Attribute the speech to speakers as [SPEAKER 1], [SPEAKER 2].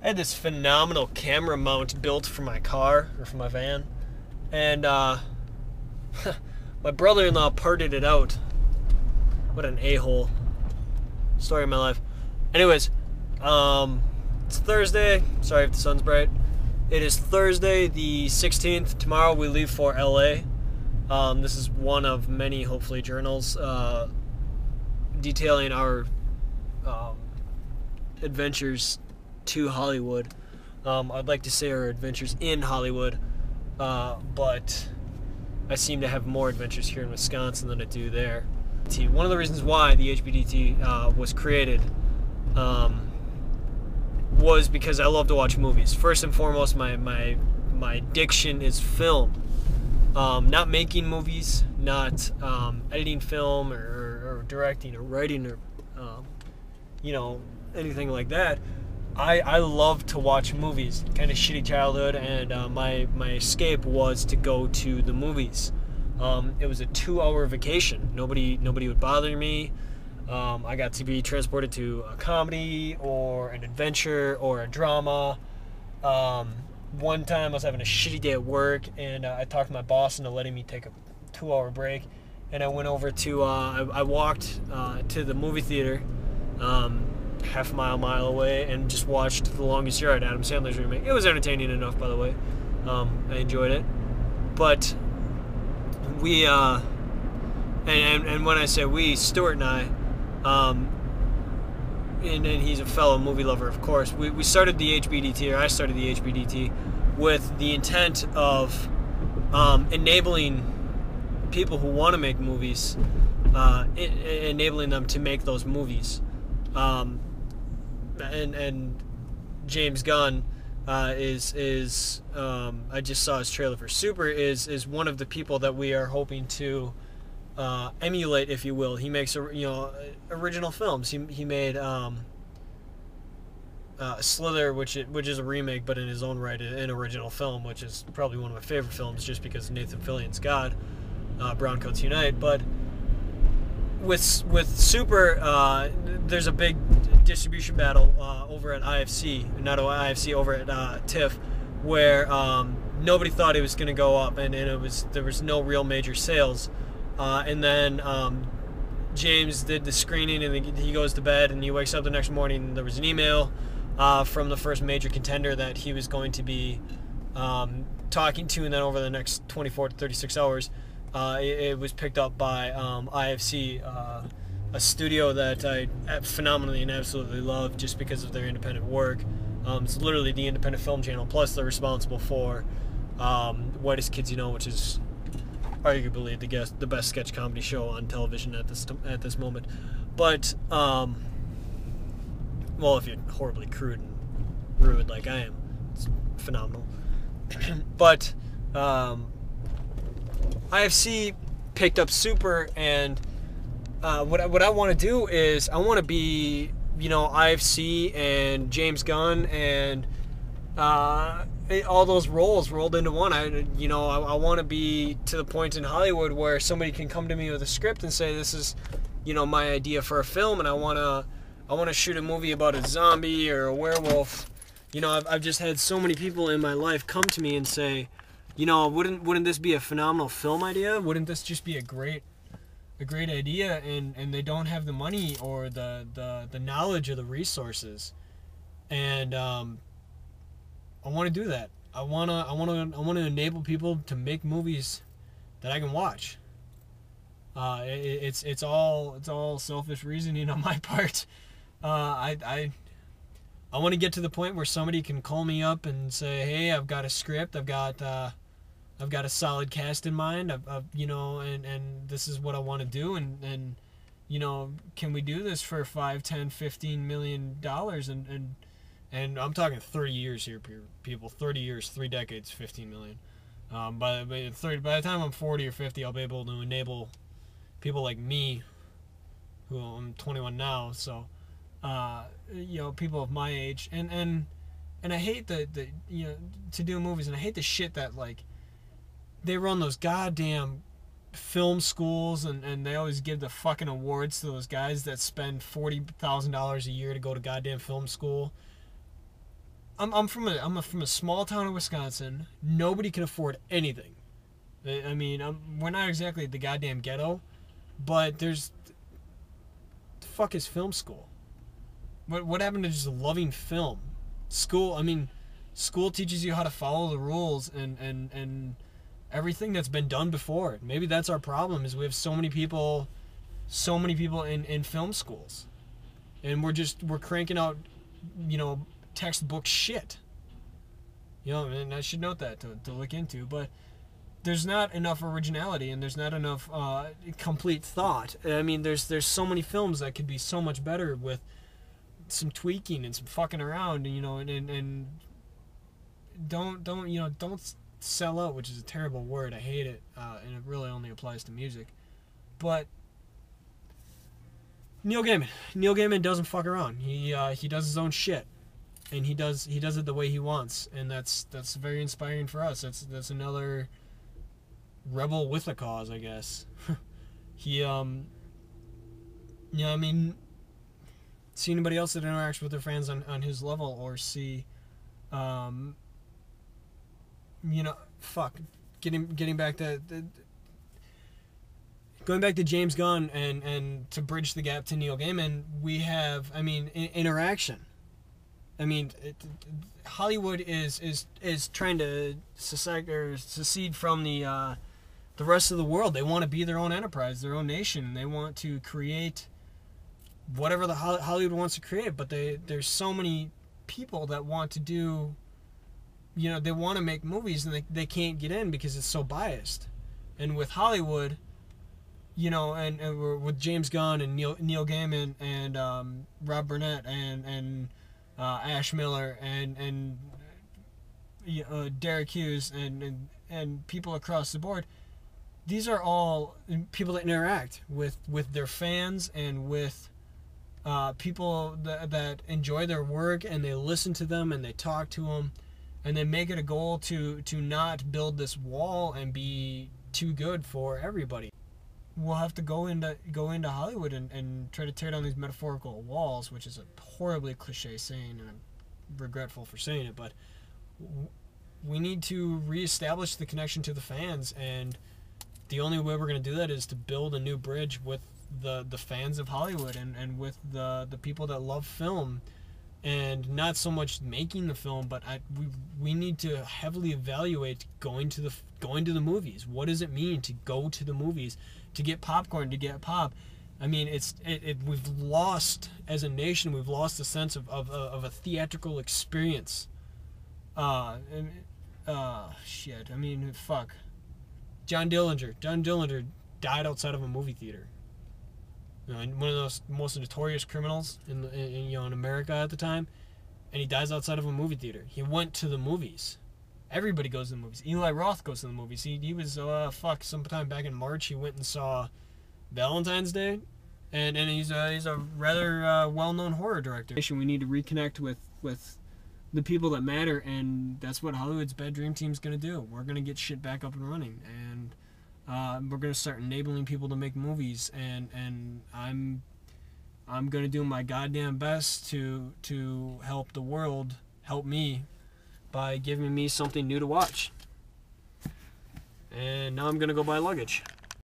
[SPEAKER 1] I had this phenomenal camera mount built for my car, or for my van, and my brother-in-law parted it out. What an a-hole. Story of my life. Anyways, it's Thursday. Sorry if the sun's bright. It is Thursday the 16th. Tomorrow we leave for LA. This is one of many, hopefully, journals detailing our adventures to Hollywood. I'd like to say our adventures in Hollywood, but I seem to have more adventures here in Wisconsin than I do there. One of the reasons why the HBDT was created was because I love to watch movies. First and foremost, my addiction is film. Not making movies, not editing film or directing or writing or anything like that. I love to watch movies. Kind of shitty childhood, and my escape was to go to the movies. It was a 2-hour vacation. Nobody would bother me. I got to be transported to a comedy or an adventure or a drama. One time I was having a shitty day at work, and I talked my boss into letting me take a 2-hour break, and I went over to I walked to the movie theater, half a mile away, and just watched The Longest Yard, Adam Sandler's remake. It was entertaining enough, by the way. I enjoyed it, but we and when I say we, Stuart and I, and he's a fellow movie lover, of course. We started the HBDT, or I started the HBDT, with the intent of enabling people who want to make movies, enabling them to make those movies. And James Gunn is I just saw his trailer for Super, is one of the people that we are hoping to emulate, if you will. He makes original films. He made Slither, which is a remake, but in his own right an original film, which is probably one of my favorite films, just because Nathan Fillion's God. Browncoats Unite. But with Super, there's a big distribution battle over at IFC, not IFC, over at TIFF, where nobody thought it was going to go up, and there was no real major sales. And then James did the screening, and he goes to bed, and he wakes up the next morning, and there was an email from the first major contender that he was going to be talking to, and then over the next 24 to 36 hours, it was picked up by IFC, a studio that I phenomenally and absolutely love just because of their independent work. It's literally the independent film channel, plus they're responsible for Whitest Kids You Know, which is arguably the best sketch comedy show on television at this moment. But well, if you're horribly crude and rude like I am, it's phenomenal. But IFC picked up Super, and what I want to do is I want to be IFC and James Gunn and all those roles rolled into one. I want to be to the point in Hollywood where somebody can come to me with a script and say, this is my idea for a film, and I want to shoot a movie about a zombie or a werewolf. I've just had so many people in my life come to me and say, wouldn't this be a phenomenal film idea? Wouldn't this just be a great idea? And they don't have the money or the knowledge or the resources. And I want to do that. I want to enable people to make movies that I can watch. It's all selfish reasoning on my part. I want to get to the point where somebody can call me up and say, hey, I've got a script, I've got a solid cast in mind, and this is what I want to do, and can we do this for $5, $10, $15 million? And I'm talking 30 years here, people. 30 years, 3 decades, 15 million. By the time I'm 40 or 50, I'll be able to enable people like me, who I'm 21 now, so people of my age, and I hate to do movies, and I hate the shit that they run those goddamn film schools, and they always give the fucking awards to those guys that spend $40,000 a year to go to goddamn film school. I'm from a small town in Wisconsin. Nobody can afford anything. I mean, we're not exactly the goddamn ghetto, but the fuck is film school? What happened to just loving film? School, I mean, school teaches you how to follow the rules and everything that's been done before. Maybe that's our problem, is we have so many people in film schools. And we're cranking out, textbook shit. And I should note that to look into, but there's not enough originality and there's not enough complete thought. I mean, there's so many films that could be so much better with some tweaking and some fucking around, and don't sell out, which is a terrible word. I hate it, and it really only applies to music. But Neil Gaiman doesn't fuck around. He does his own shit, and he does it the way he wants, and that's very inspiring for us. That's another rebel with a cause, I guess. I mean, see anybody else that interacts with their fans on his level, or see, getting back to going back to James Gunn and to bridge the gap to Neil Gaiman, we have, interaction. Hollywood is trying to secede from the rest of the world. They want to be their own enterprise, their own nation. They want to create whatever the Hollywood wants to create, but there's so many people that want to do, they want to make movies and they can't get in because it's so biased. And with Hollywood, and we're with James Gunn and Neil Gaiman and Rob Burnett and Ash Miller and Derek Hughes and people across the board. These are all people that interact with their fans and with people that enjoy their work, and they listen to them and they talk to them, and they make it a goal to not build this wall and be too good for everybody. We'll have to go into Hollywood and try to tear down these metaphorical walls, which is a horribly cliche saying, and I'm regretful for saying it, but we need to reestablish the connection to the fans, and the only way we're going to do that is to build a new bridge with the fans of Hollywood and with the people that love film, and not so much making the film, but we need to heavily evaluate going to the movies. What does it mean to go to the movies, to get popcorn, to get pop? I mean, we've lost, as a nation, we've lost a sense of a theatrical experience. Shit. I mean, fuck. John Dillinger died outside of a movie theater. And one of those most notorious criminals in America at the time, and he dies outside of a movie theater. He went to the movies. Everybody goes to the movies. Eli Roth goes to the movies. He was sometime back in March he went and saw Valentine's Day, and he's a rather well-known horror director. We need to reconnect with the people that matter, and that's what Hollywood's Bad Dream Team's gonna do. We're gonna get shit back up and running, and we're gonna start enabling people to make movies, and I'm gonna do my goddamn best to help the world help me by giving me something new to watch. And now I'm gonna go buy Luggage.